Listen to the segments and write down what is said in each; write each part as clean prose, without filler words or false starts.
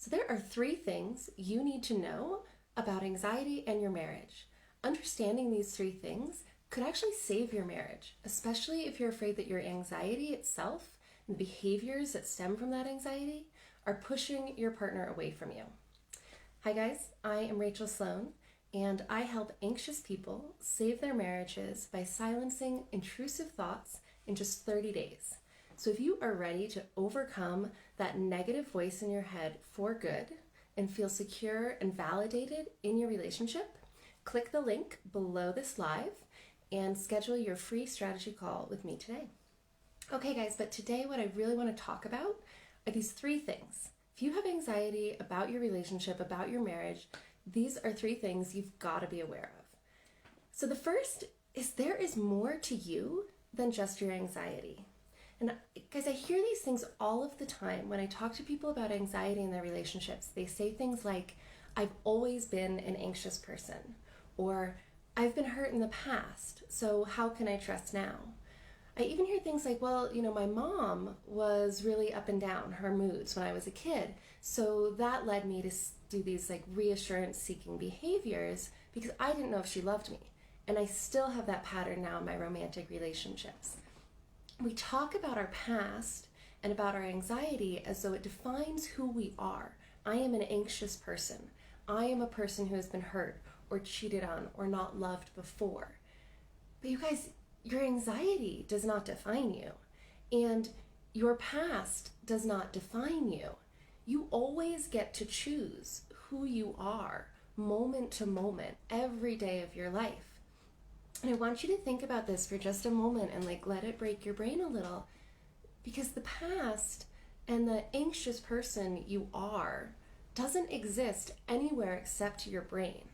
So there are 3 things you need to know about anxiety and your marriage. Understanding these 3 things could actually save your marriage, especially if you're afraid that your anxiety itself and the behaviors that stem from that anxiety are pushing your partner away from you. Hi guys, I am Rachael Sloan, and I help anxious people save their marriages by silencing intrusive thoughts in just 30 days. So if you are ready to overcome that negative voice in your head for good and feel secure and validated in your relationship, click the link below this live and schedule your free strategy call with me today. Okay guys, but today what I really want to talk about are these 3 things. If you have anxiety about your relationship, about your marriage, these are 3 things you've got to be aware of. So the first is there is more to you than just your anxiety. And guys, I hear these things all of the time when I talk to people about anxiety in their relationships. They say things like, I've always been an anxious person, or I've been hurt in the past, so how can I trust now? I even hear things like, well, my mom was really up and down, her moods when I was a kid, so that led me to do these reassurance seeking behaviors because I didn't know if she loved me. And I still have that pattern now in my romantic relationships. We talk about our past and about our anxiety as though it defines who we are. I am an anxious person. I am a person who has been hurt or cheated on or not loved before. But you guys, your anxiety does not define you, and your past does not define you. You always get to choose who you are moment to moment, every day of your life. And I want you to think about this for just a moment and let it break your brain a little, because the past and the anxious person you are doesn't exist anywhere except your brain.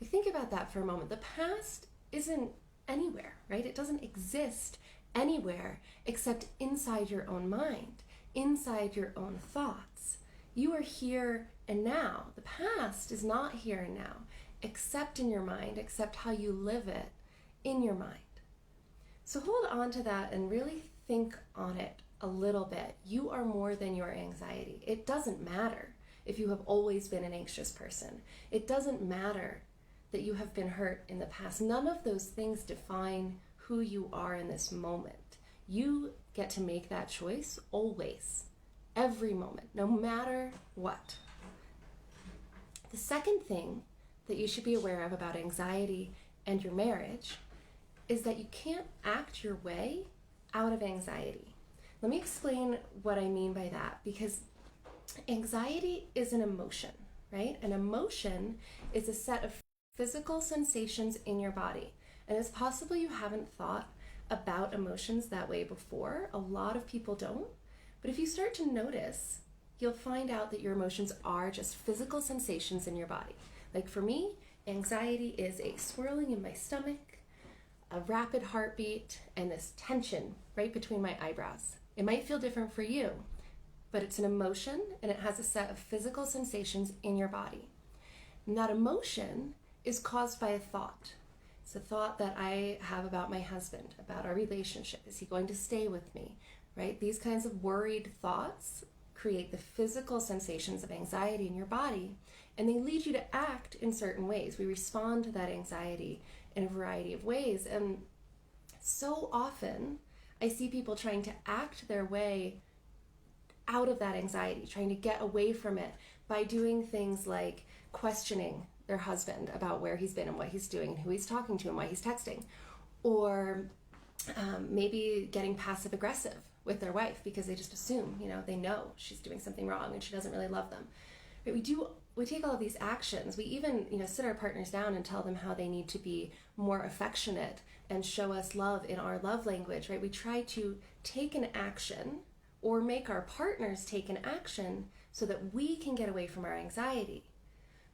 Think about that for a moment. The past isn't anywhere, right? It doesn't exist anywhere except inside your own mind, inside your own thoughts. You are here and now. The past is not here and now, except in your mind, except how you live it in your mind. So hold on to that and really think on it a little bit. You are more than your anxiety. It doesn't matter if you have always been an anxious person. It doesn't matter that you have been hurt in the past. None of those things define who you are in this moment. You get to make that choice always, every moment, no matter what. The second thing that you should be aware of about anxiety and your marriage is that you can't act your way out of anxiety. Let me explain what I mean by that, because anxiety is an emotion, right? An emotion is a set of physical sensations in your body. And it's possible you haven't thought about emotions that way before. A lot of people don't. But if you start to notice, you'll find out that your emotions are just physical sensations in your body. Like for me, anxiety is a swirling in my stomach, a rapid heartbeat, and this tension right between my eyebrows. It might feel different for you, but it's an emotion and it has a set of physical sensations in your body. And that emotion is caused by a thought. It's a thought that I have about my husband, about our relationship. Is he going to stay with me, right? These kinds of worried thoughts create the physical sensations of anxiety in your body, and they lead you to act in certain ways. We respond to that anxiety in a variety of ways, and so often I see people trying to act their way out of that anxiety, trying to get away from it by doing things like questioning their husband about where he's been and what he's doing and who he's talking to and why he's texting, or maybe getting passive aggressive with their wife because they just assume, they know she's doing something wrong and she doesn't really love them. Right? We take all of these actions. We even, sit our partners down and tell them how they need to be more affectionate and show us love in our love language, right? We try to take an action or make our partners take an action so that we can get away from our anxiety.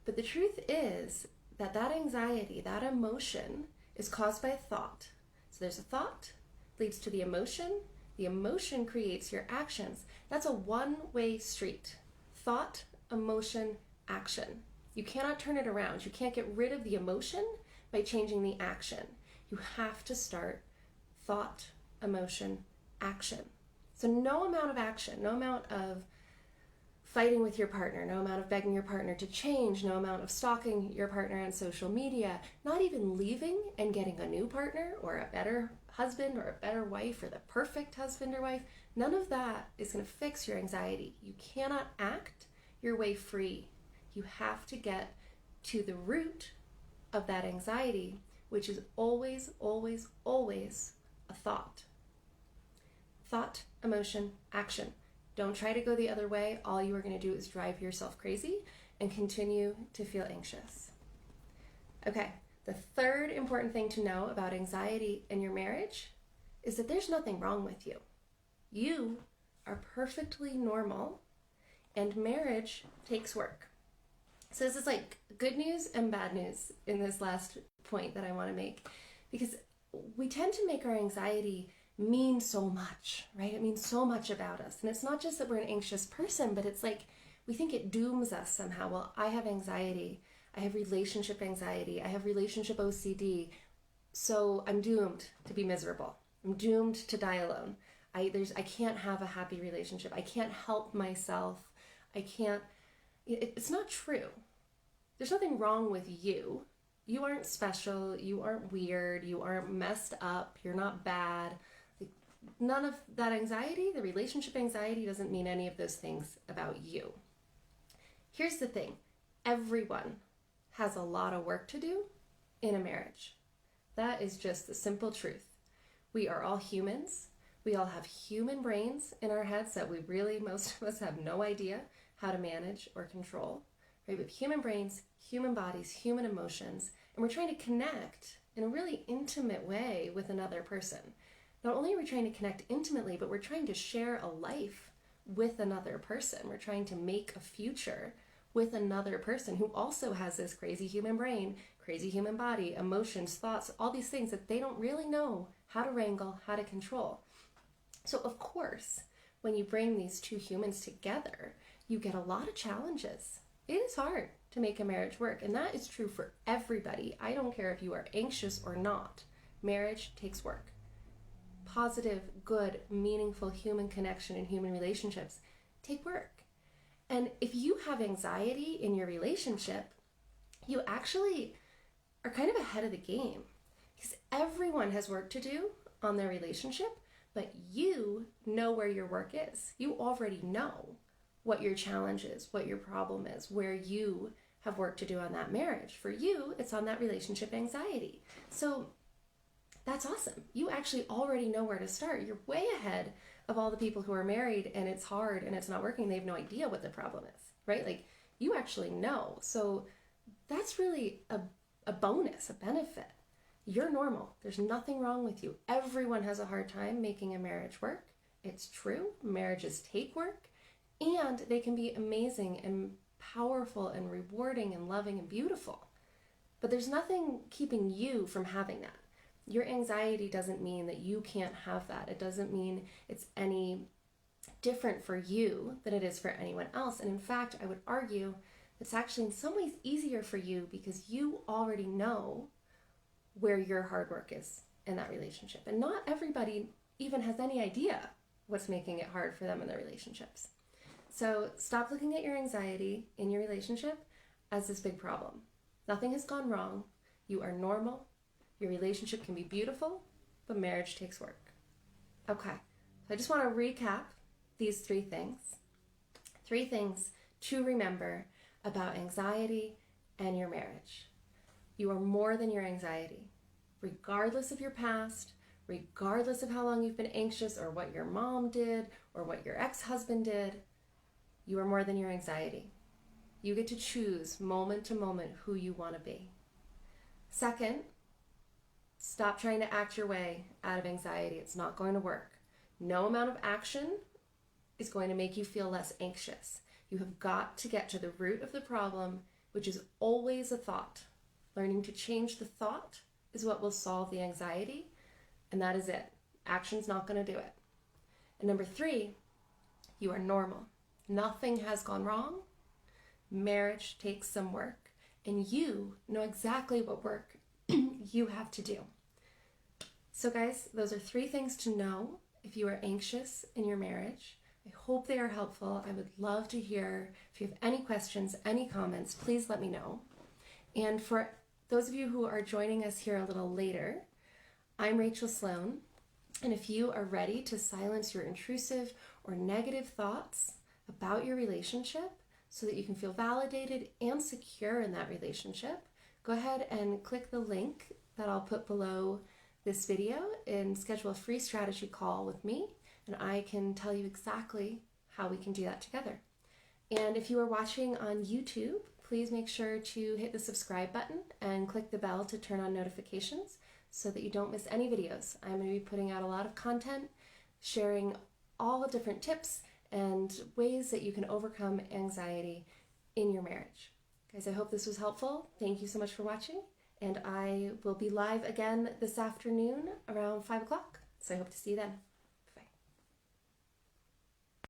But the truth is that anxiety, that emotion, is caused by a thought. So there's a thought, leads to the emotion creates your actions. That's a one-way street. Thought, emotion, action. You cannot turn it around. You can't get rid of the emotion by changing the action. You have to start thought, emotion, action. So no amount of action, no amount of fighting with your partner, no amount of begging your partner to change, no amount of stalking your partner on social media, not even leaving and getting a new partner or a better husband or a better wife or the perfect husband or wife. None of that is going to fix your anxiety. You cannot act your way free. You have to get to the root of that anxiety, which is always, always, always a thought. Thought, emotion, action. Don't try to go the other way. All you are going to do is drive yourself crazy and continue to feel anxious. Okay, the third important thing to know about anxiety in your marriage is that there's nothing wrong with you. You are perfectly normal, and marriage takes work. So this is like good news and bad news in this last point that I want to make, because we tend to make our anxiety mean so much, right? It means so much about us. And it's not just that we're an anxious person, but it's like we think it dooms us somehow. Well, I have anxiety. I have relationship anxiety. I have relationship OCD. So I'm doomed to be miserable. I'm doomed to die alone. I can't have a happy relationship. I can't help myself. It's not true. There's nothing wrong with you. You aren't special. You aren't weird. You aren't messed up. You're not bad. None of that anxiety, the relationship anxiety, doesn't mean any of those things about you. Here's the thing. Everyone has a lot of work to do in a marriage. That is just the simple truth. We are all humans. We all have human brains in our heads that most of us have no idea how to manage or control. Right? We have human brains, human bodies, human emotions, and we're trying to connect in a really intimate way with another person. Not only are we trying to connect intimately, but we're trying to share a life with another person. We're trying to make a future with another person who also has this crazy human brain, crazy human body, emotions, thoughts, all these things that they don't really know how to wrangle, how to control. So of course, when you bring these two humans together, you get a lot of challenges. It is hard to make a marriage work, and that is true for everybody. I don't care if you are anxious or not. Marriage takes work. Positive, good, meaningful human connection and human relationships take work. And if you have anxiety in your relationship, you actually are kind of ahead of the game, because everyone has work to do on their relationship, but you know where your work is. You already know what your challenge is, what your problem is, where you have work to do on that marriage. For you, it's on that relationship anxiety. So that's awesome. You actually already know where to start. You're way ahead of all the people who are married and it's hard and it's not working. They have no idea what the problem is, right? Like, you actually know. So that's really a bonus, a benefit. You're normal. There's nothing wrong with you. Everyone has a hard time making a marriage work. It's true. Marriages take work, and they can be amazing and powerful and rewarding and loving and beautiful. But there's nothing keeping you from having that. Your anxiety doesn't mean that you can't have that. It doesn't mean it's any different for you than it is for anyone else. And in fact, I would argue it's actually in some ways easier for you because you already know where your hard work is in that relationship. And not everybody even has any idea what's making it hard for them in their relationships. So stop looking at your anxiety in your relationship as this big problem. Nothing has gone wrong. You are normal. Your relationship can be beautiful, but marriage takes work. Okay, so I just want to recap these 3 things. 3 things to remember about anxiety and your marriage. You are more than your anxiety. Regardless of your past, regardless of how long you've been anxious or what your mom did or what your ex-husband did, you are more than your anxiety. You get to choose moment to moment who you want to be. Second, stop trying to act your way out of anxiety. It's not going to work. No amount of action is going to make you feel less anxious. You have got to get to the root of the problem, which is always a thought. Learning to change the thought is what will solve the anxiety, and that is it. Action's not going to do it. And number 3, you are normal. Nothing has gone wrong. Marriage takes some work, and you know exactly what work you have to do. So guys, those are 3 things to know if you are anxious in your marriage. I hope they are helpful. I would love to hear if you have any questions, any comments, please let me know. And for those of you who are joining us here a little later, I'm Rachael Sloan, and if you are ready to silence your intrusive or negative thoughts about your relationship so that you can feel validated and secure in that relationship, go ahead and click the link that I'll put below this video and schedule a free strategy call with me, and I can tell you exactly how we can do that together. And if you are watching on YouTube, please make sure to hit the subscribe button and click the bell to turn on notifications so that you don't miss any videos. I'm going to be putting out a lot of content, sharing all different tips and ways that you can overcome anxiety in your marriage. Guys, I hope this was helpful. Thank you so much for watching, and I will be live again this afternoon around 5 o'clock. So I hope to see you then.